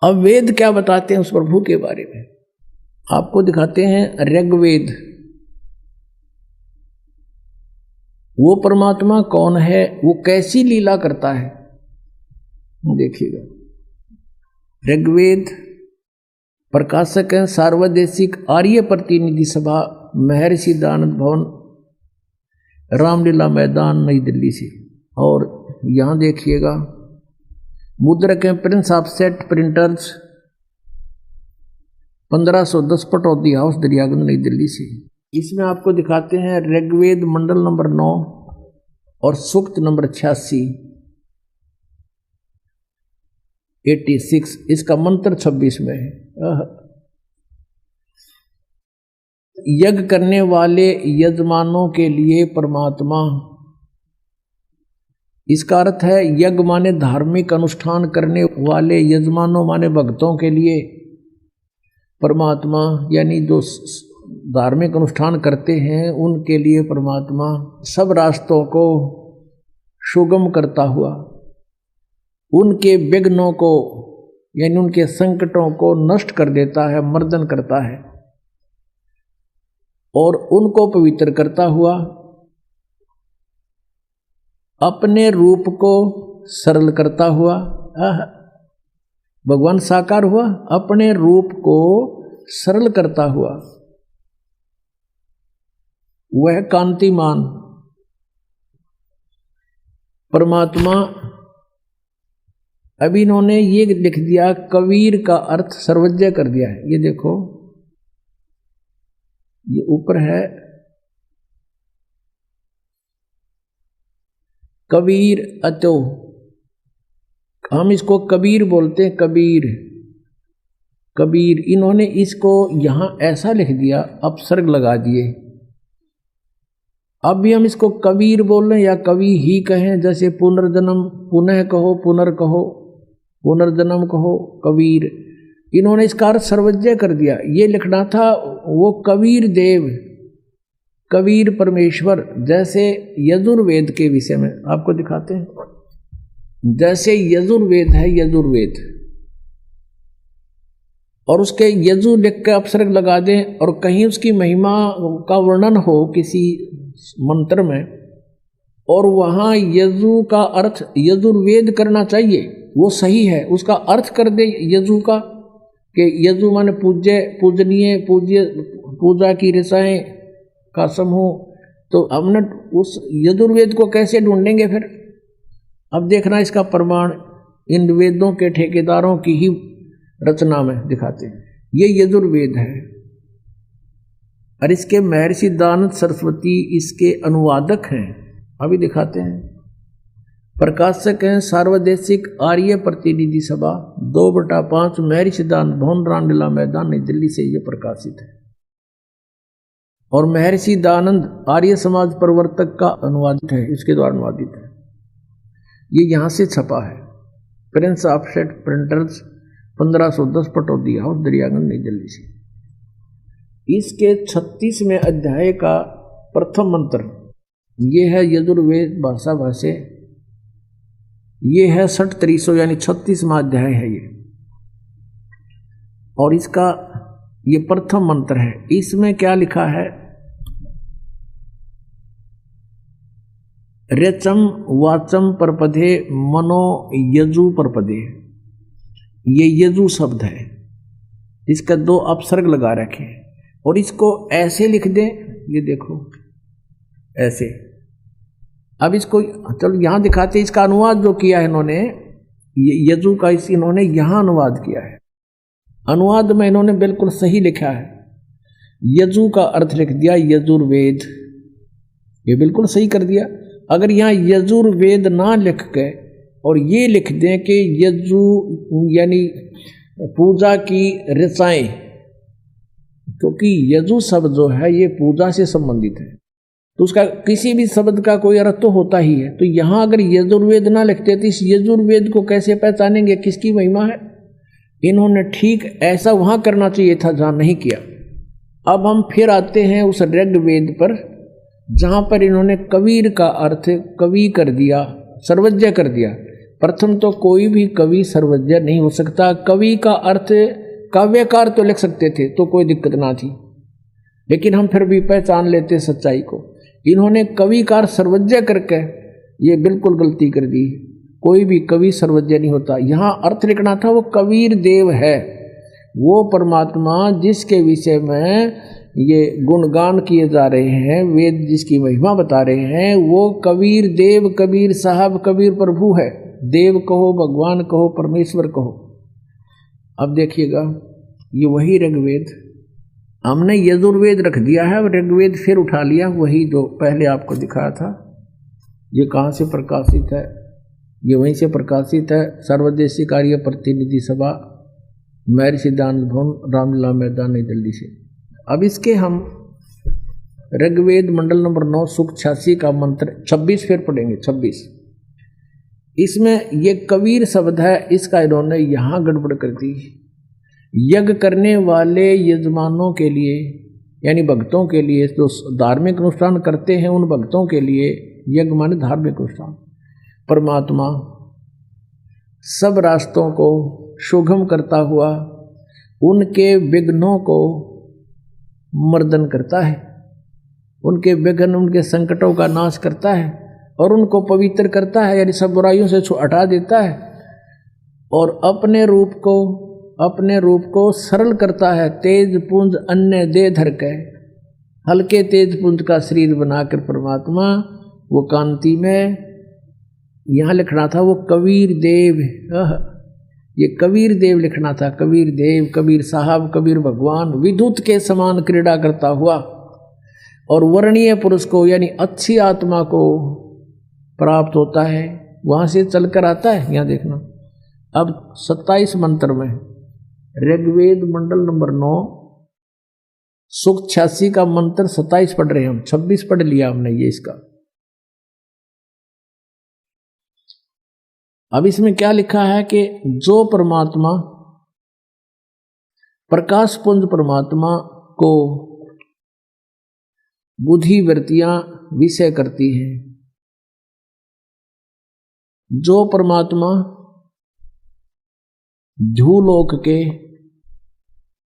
अब वेद क्या बताते हैं उस प्रभु के बारे में, आपको दिखाते हैं ऋग्वेद। वो परमात्मा कौन है, वो कैसी लीला करता है, देखिएगा। ऋग्वेद प्रकाशक है सार्वदेशिक आर्य प्रतिनिधि सभा, महर्षि दयानंद भवन, रामलीला मैदान, नई दिल्ली से। और यहाँ देखिएगा मुद्रक है Prince of set printers, 1510 Pataudi house, Daryaganj, नई दिल्ली से। इसमें आपको दिखाते हैं ऋग्वेद मंडल नंबर 9 और सूक्त नंबर 86, 86। इसका मंत्र 26 में है। यज्ञ करने वाले यजमानों के लिए परमात्मा, इसका अर्थ है यज्ञ माने धार्मिक अनुष्ठान करने वाले, यजमानों माने भक्तों के लिए परमात्मा, यानी जो धार्मिक अनुष्ठान करते हैं उनके लिए परमात्मा सब रास्तों को सुगम करता हुआ, उनके विघ्नों को यानी उनके संकटों को नष्ट कर देता है, मर्दन करता है, और उनको पवित्र करता हुआ अपने रूप को सरल करता हुआ, भगवान साकार हुआ, अपने रूप को सरल करता हुआ, वह कांतिमान परमात्मा। अभी इन्होंने ये लिख दिया, कबीर का अर्थ सर्वज्ञ कर दिया है। ये देखो, ये ऊपर है कबीर अतो, हम इसको कबीर बोलते हैं, कबीर कबीर। इन्होंने इसको यहां ऐसा लिख दिया, अपसर्ग लगा दिए। अब भी हम इसको कबीर बोल रहे हैं या कवि ही कहें, जैसे पुनर्जन्म, पुनः कहो, पुनर्कहो, पुनर्जन्म कहो, कबीर। इन्होंने इसका अर्थ सर्वज्ञ कर दिया। ये लिखना था वो कबीर देव, कबीर परमेश्वर। जैसे यजुर्वेद के विषय में आपको दिखाते हैं, जैसे यजुर्वेद है, यजुर्वेद, और उसके यजु लिख के अपसर्ग लगा दें, और कहीं उसकी महिमा का वर्णन हो किसी मंत्र में, और वहाँ यजु का अर्थ यजुर्वेद करना चाहिए, वो सही है। उसका अर्थ कर दे यजु का, कि यजु माने पूज्य, पूजनीय, पूज्य, पूजा की रसाएं का समूह। तो हमने उस यजुर्वेद को कैसे ढूंढेंगे फिर? अब देखना इसका प्रमाण इन वेदों के ठेकेदारों की ही रचना में दिखाते हैं। ये यजुर्वेद है, और इसके महर्षि दयानंद सरस्वती इसके अनुवादक हैं। अभी दिखाते हैं। प्रकाशक हैं सार्वदेशिक आर्य प्रतिनिधि सभा, 2/5, महर्षि दयानंद भवन, रामलीला मैदान, नई दिल्ली से ये प्रकाशित है। और महर्षि दयानंद आर्य समाज प्रवर्तक का अनुवादित है, इसके द्वारा अनुवादित है। ये यहाँ से छपा है, Prince of set printers, 1510 Pataudi house, Daryaganj, नई दिल्ली से। इसके 36वें अध्याय का प्रथम मंत्र ये है यजुर्वेद भाषा भाष्य। ये है 6300 यानी 36वां अध्याय है ये, और इसका ये प्रथम मंत्र है। इसमें क्या लिखा है? रेचम वाचम परपदे मनो यजु परपदे, ये यजु शब्द है, इसका 2 अपसर्ग लगा रखे, और इसको ऐसे लिख दें, ये देखो ऐसे। अब इसको चलो यहाँ दिखाते, इसका अनुवाद जो किया है इन्होंने, यजु का इन्होंने यहाँ अनुवाद किया है। अनुवाद में इन्होंने बिल्कुल सही लिखा है, यजु का अर्थ लिख दिया यजुर्वेद, ये बिल्कुल सही कर दिया। अगर यहाँ यजुर्वेद ना लिख के और ये लिख दें कि यजु यानी पूजा की रसाएं, क्योंकि यजु शब्द जो है ये पूजा से संबंधित है, तो उसका किसी भी शब्द का कोई अर्थ तो होता ही है। तो यहाँ अगर यजुर्वेद ना लिखते तो इस यजुर्वेद को कैसे पहचानेंगे, किसकी महिमा है? इन्होंने ठीक ऐसा वहाँ करना चाहिए था जहाँ नहीं किया। अब हम फिर आते हैं उस ऋग्वेद पर, जहां पर इन्होंने कबीर का अर्थ कवि कर दिया, सर्वज्ञ कर दिया। प्रथम तो कोई भी कवि सर्वज्ञ नहीं हो सकता। कवि का अर्थ काव्यकार तो लिख सकते थे तो कोई दिक्कत ना थी, लेकिन हम फिर भी पहचान लेते सच्चाई को। इन्होंने कविकार सर्वज्ञ करके ये बिल्कुल गलती कर दी। कोई भी कवि सर्वज्ञ नहीं होता। यहाँ अर्थ लिखना था वो कबीर देव है, वो परमात्मा जिसके विषय में ये गुणगान किए जा रहे हैं, वेद जिसकी महिमा बता रहे हैं, वो कबीर देव, कबीर साहब, कबीर प्रभु है। देव कहो, भगवान कहो, परमेश्वर कहो। अब देखिएगा ये वही ऋग्वेद, हमने यजुर्वेद रख दिया है, ऋग्वेद फिर उठा लिया, वही जो पहले आपको दिखाया था। ये कहाँ से प्रकाशित है? ये वहीं से प्रकाशित है, सर्वदेशी कार्य प्रतिनिधि सभा, महर्षि सिद्धांत भवन, रामलीला मैदान, नई दिल्ली से। अब इसके हम ऋग्वेद मंडल नंबर 9 सूक्त 86 का मंत्र 26 फिर पढ़ेंगे। 26 इसमें ये कबीर शब्द है, इसका इन्होंने यहाँ गड़बड़ कर दी। यज्ञ करने वाले यजमानों के लिए, यानी भक्तों के लिए, जो धार्मिक अनुष्ठान करते हैं उन भक्तों के लिए, यज्ञ माने धार्मिक अनुष्ठान, परमात्मा सब रास्तों को सुगम करता हुआ उनके विघ्नों को मर्दन करता है, उनके विघ्न, उनके संकटों का नाश करता है और उनको पवित्र करता है, यानी सब बुराइयों से हटा देता है और अपने रूप को सरल करता है। तेज पुंज अन्य दे धर के, हल्के तेज पुंज का शरीर बनाकर परमात्मा वो कांति में, यहाँ लिखना था वो कबीर देव, ये कबीर देव लिखना था, कबीर देव, कबीर साहब, कबीर भगवान, विद्युत के समान क्रीड़ा करता हुआ और वर्णीय पुरुष को यानी अच्छी आत्मा को प्राप्त होता है, वहाँ से चलकर आता है। यहाँ देखना अब 27 मंत्र में ऋग्वेद मंडल नंबर 9 सूक्त 86 का मंत्र 27 पढ़ रहे हैं हम, 26 पढ़ लिया हमने ये इसका। अब इसमें क्या लिखा है कि जो परमात्मा प्रकाश पुंज परमात्मा को बुद्धि वृत्तियां विषय करती हैं, जो परमात्मा ध्रुवलोक के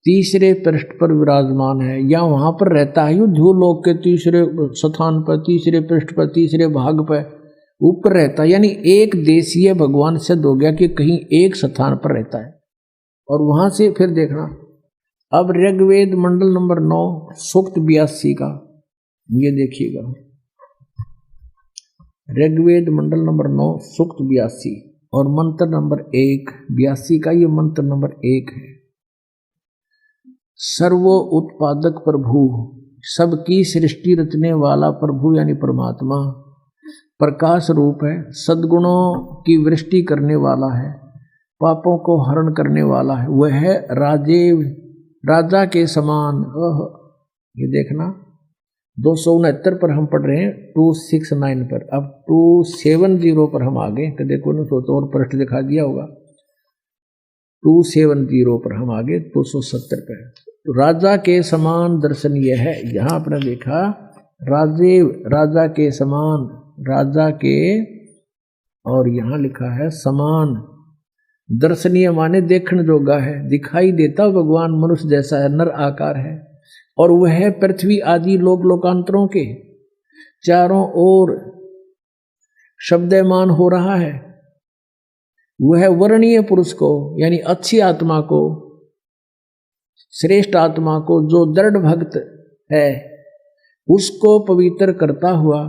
तीसरे पृष्ठ पर विराजमान है या वहां पर रहता है, ध्रुवलोक के तीसरे स्थान पर, तीसरे पृष्ठ पर, तीसरे भाग पर ऊपर रहता है, यानी एक देशीय भगवान सिद्ध हो गया कि कहीं एक स्थान पर रहता है। और वहां से फिर देखना अब ऋग्वेद मंडल नंबर 9 सूक्त 82 का ये देखिएगा, ऋग्वेद मंडल नंबर 9 सूक्त 82 और मंत्र नंबर 1, 82 का ये मंत्र नंबर 1 है। सर्वो उत्पादक प्रभु, सबकी सृष्टि रचने वाला प्रभु यानी परमात्मा प्रकाश रूप है, सद्गुणों की वृष्टि करने वाला है, पापों को हरण करने वाला है, वह है राजा के समान। ये देखना 269 पर हम पढ़ रहे हैं, 269 पर, अब 270 पर हम आगे, तो देखो ना, तो और पृष्ठ दिखा दिया होगा, 270 पर हम आगे 270 पर। तो राजा के समान दर्शन यह है, यहाँ आपने देखा राजा के समान, राजा के, और यहाँ लिखा है समान, दर्शनीय माने देखने जोगा है, दिखाई देता भगवान मनुष्य जैसा है, नर आकार है, और वह पृथ्वी आदि लोक लोकांतरों के चारों ओर शब्दमान हो रहा है। वह वर्णीय पुरुष को यानी अच्छी आत्मा को, श्रेष्ठ आत्मा को, जो दृढ़ भक्त है उसको पवित्र करता हुआ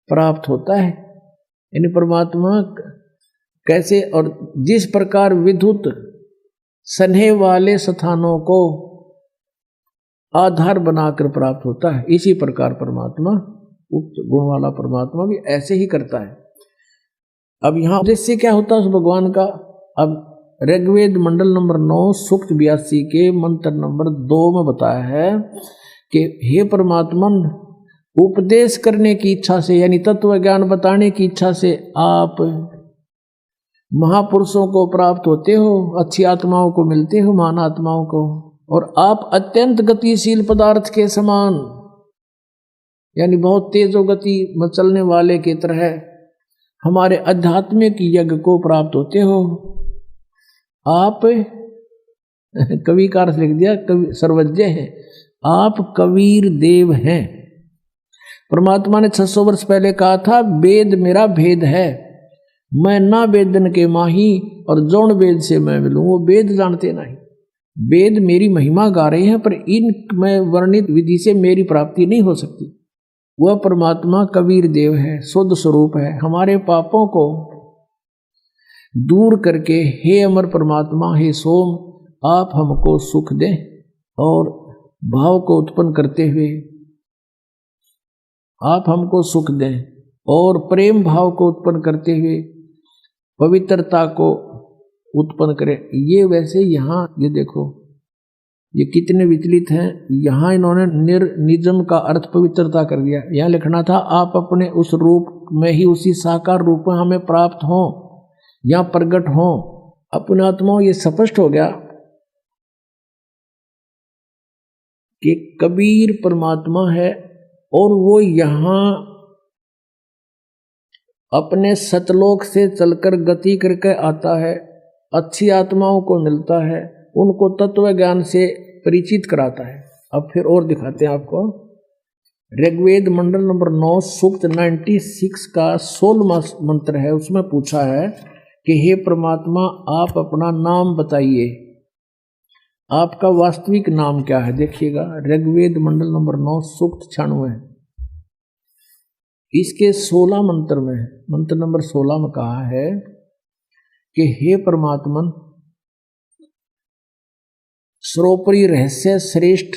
प्राप्त होता है। यानी परमात्मा कैसे और जिस प्रकार विद्युत सन्हे वाले स्थानों को आधार बनाकर प्राप्त होता है, इसी प्रकार परमात्मा, उक्त गुण वाला परमात्मा भी ऐसे ही करता है। अब यहाँ उद्देश्य क्या होता है उस भगवान का? अब ऋग्वेद मंडल नंबर 9 सूक्त 82 के मंत्र नंबर 2 में बताया है कि हे परमात्मा, उपदेश करने की इच्छा से यानी तत्व ज्ञान बताने की इच्छा से आप महापुरुषों को प्राप्त होते हो, अच्छी आत्माओं को मिलते हो, महान आत्माओं को, और आप अत्यंत गतिशील पदार्थ के समान यानी बहुत तेजो गति में चलने वाले की तरह हमारे आध्यात्मिक यज्ञ को प्राप्त होते हो। आप कवि का अर्थ लिख दिया, कवि सर्वज्ञ है, आप कबीर देव हैं। परमात्मा ने 600 वर्ष पहले कहा था वेद मेरा भेद है, मैं ना वेदन के माही और जौन वेद से मैं मिलूं। वो वेद जानते नहीं, वेद मेरी महिमा गा रहे हैं पर इन में वर्णित विधि से मेरी प्राप्ति नहीं हो सकती। वह परमात्मा कबीर देव है, शुद्ध स्वरूप है। हमारे पापों को दूर करके हे अमर परमात्मा, हे सोम, आप हमको सुख दें और भाव को उत्पन्न करते हुए आप हमको सुख दें और प्रेम भाव को उत्पन्न करते हुए पवित्रता को उत्पन्न करें। ये वैसे यहाँ ये देखो ये कितने विचलित हैं। यहाँ इन्होंने निजम का अर्थ पवित्रता कर दिया। यहाँ लिखना था आप अपने उस रूप में ही, उसी साकार रूप में हमें प्राप्त हों या प्रकट हों। अपने आत्मा ये स्पष्ट हो गया कि कबीर परमात्मा है और वो यहाँ अपने सतलोक से चलकर गति करके आता है, अच्छी आत्माओं को मिलता है, उनको तत्व ज्ञान से परिचित कराता है। अब फिर और दिखाते हैं आपको। ऋग्वेद मंडल नंबर 9 सूक्त 96 का 16वां मंत्र है। उसमें पूछा है कि हे परमात्मा आप अपना नाम बताइए, आपका वास्तविक नाम क्या है। देखिएगा ऋग्वेद मंडल नंबर 9 सूक्त 96 इसके 16 मंत्र में, मंत्र नंबर 16 में कहा है कि हे परमात्मन सर्वोपरि रहस्य श्रेष्ठ,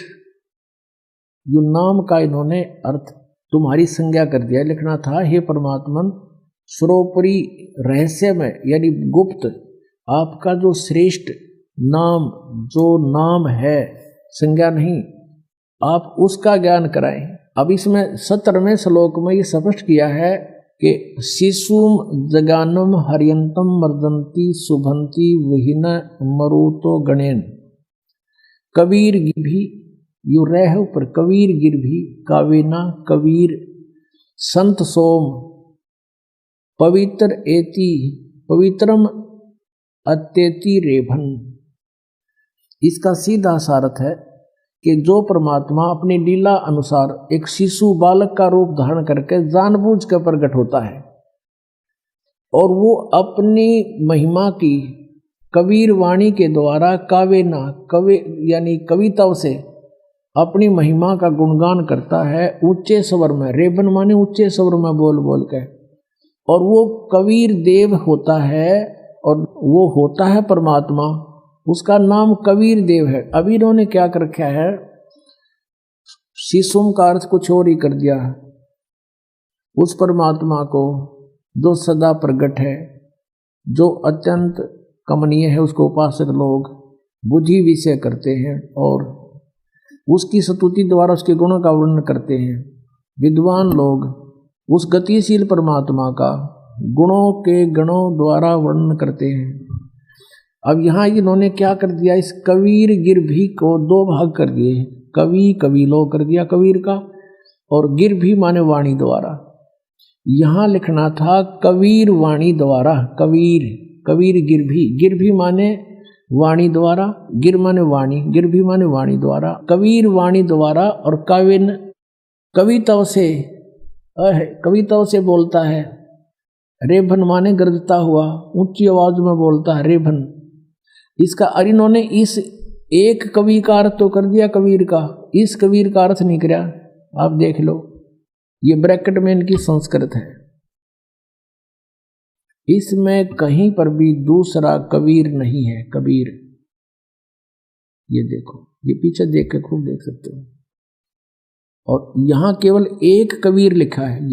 यो नाम का इन्होंने अर्थ तुम्हारी संज्ञा कर दिया। लिखना था हे परमात्मन सर्वोपरि रहस्य में यानी गुप्त आपका जो श्रेष्ठ नाम, जो नाम है, संज्ञा नहीं, आप उसका ज्ञान कराएं। अब इसमें 17वें श्लोक में ये स्पष्ट किया है कि शिशुम जगानम हरियंतम मर्दंती शुभंती वहीन मरुतो गणेन कबीर भी यू रह पर कबीर गिर भी कावेना कबीर संत सोम पवित्र एति पवित्रम अत्यति रेभन। इसका सीधा सारथ है कि जो परमात्मा अपनी लीला अनुसार एक शिशु बालक का रूप धारण करके जानबूझ कर प्रकट होता है और वो अपनी महिमा की कबीर वाणी के द्वारा कावेना कवि यानी कविताओं से अपनी महिमा का गुणगान करता है ऊंचे स्वर में। रेबन माने ऊंचे स्वर में बोल बोल के, और वो कबीर देव होता है और वो होता है परमात्मा, उसका नाम कबीर देव है। अभी इन्होंने क्या कर रखा है, शिशुम का अर्थ कुछ और ही कर दिया है। उस परमात्मा को जो सदा प्रगट है, जो अत्यंत कमनीय है, उसको उपासक लोग बुद्धि विषय करते हैं और उसकी स्तुति द्वारा उसके गुणों का वर्णन करते हैं। विद्वान लोग उस गतिशील परमात्मा का गुणों के गणों द्वारा वर्णन करते हैं। अब यहाँ इन्होंने क्या कर दिया, इस कबीर गिर भी को 2 भाग कर दिए। कवि कबीलो कर दिया कबीर का, और गिर भी माने वाणी द्वारा। यहाँ लिखना था कबीर वाणी द्वारा, कबीर कबीर गिर भी माने वाणी द्वारा, गिर माने वाणी, गिर भी माने वाणी द्वारा, कबीर वाणी द्वारा। और काव्य कविताओं से बोलता है। रेभन माने गरजता हुआ, ऊंची आवाज में बोलता है रेभन। इसका और इन्होंने इस एक कवि का अर्थ तो कर दिया कबीर का, इस कबीर का अर्थ नहीं किया। आप देख लो, ये ब्रैकेट में इनकी संस्कृत है, इसमें कहीं पर भी दूसरा कबीर नहीं है। कबीर ये देखो, ये पीछे देख के खूब देख सकते हो। और यहां केवल एक कबीर लिखा है,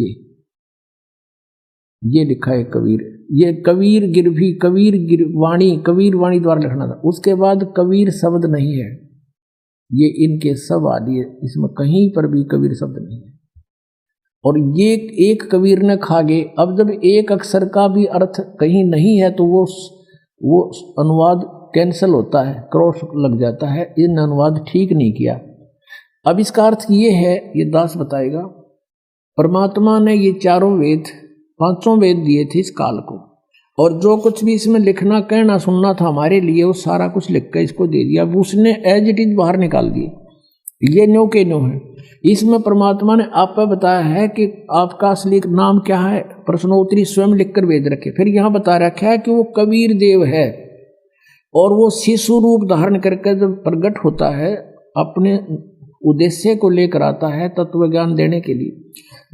ये लिखा है कबीर। ये कबीर गिर भी कबीर वाणी द्वारा लिखना था। उसके बाद कबीर शब्द नहीं है, ये इनके सब आदि है, इसमें कहीं पर भी कबीर शब्द नहीं है। और ये एक कबीर ने खा गए। अब जब एक अक्षर का भी अर्थ कहीं नहीं है तो वो अनुवाद कैंसिल होता है, क्रॉस लग जाता है। इन अनुवाद ठीक नहीं किया। अब इसका अर्थ ये है, ये दास बताएगा परमात्मा ने ये चारों वेद, पांचों वेद दिए थे इस काल को, और जो कुछ भी इसमें लिखना कहना सुनना था हमारे लिए वो सारा कुछ लिख कर इसको दे दिया। अब उसने एज इट इज बाहर निकाल दिए, ये न्यो के न्यो है। इसमें परमात्मा ने आप पर बताया है कि आपका असली नाम क्या है, प्रश्नोत्तरी स्वयं लिखकर भेज रखे। फिर यहाँ बता रखा है कि वो कबीर देव है, और वो शिशु रूप धारण करके जब प्रकट होता है अपने उद्देश्य को लेकर आता है तत्व ज्ञान देने के लिए,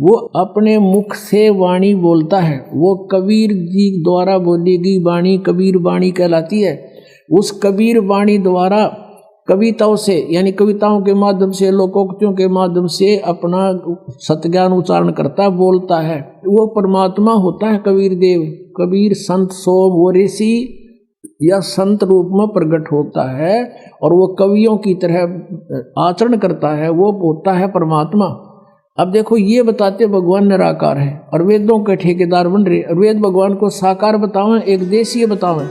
वो अपने मुख से वाणी बोलता है। वो कबीर जी द्वारा बोली गई वाणी कबीर वाणी कहलाती है। उस कबीर वाणी द्वारा कविताओं से, यानी कविताओं के माध्यम से, लोकोक्तियों के माध्यम से अपना सत्ज्ञान उच्चारण करता, बोलता है। वो परमात्मा होता है कबीर देव। कबीर संत सोम वो ऋषि या संत रूप में प्रकट होता है, और वो कवियों की तरह आचरण करता है, वो होता है परमात्मा। अब देखो ये बताते भगवान निराकार है और वेदों के ठेकेदार बन रहे, और वेद भगवान को साकार बतावें, एक देशीय बतावें।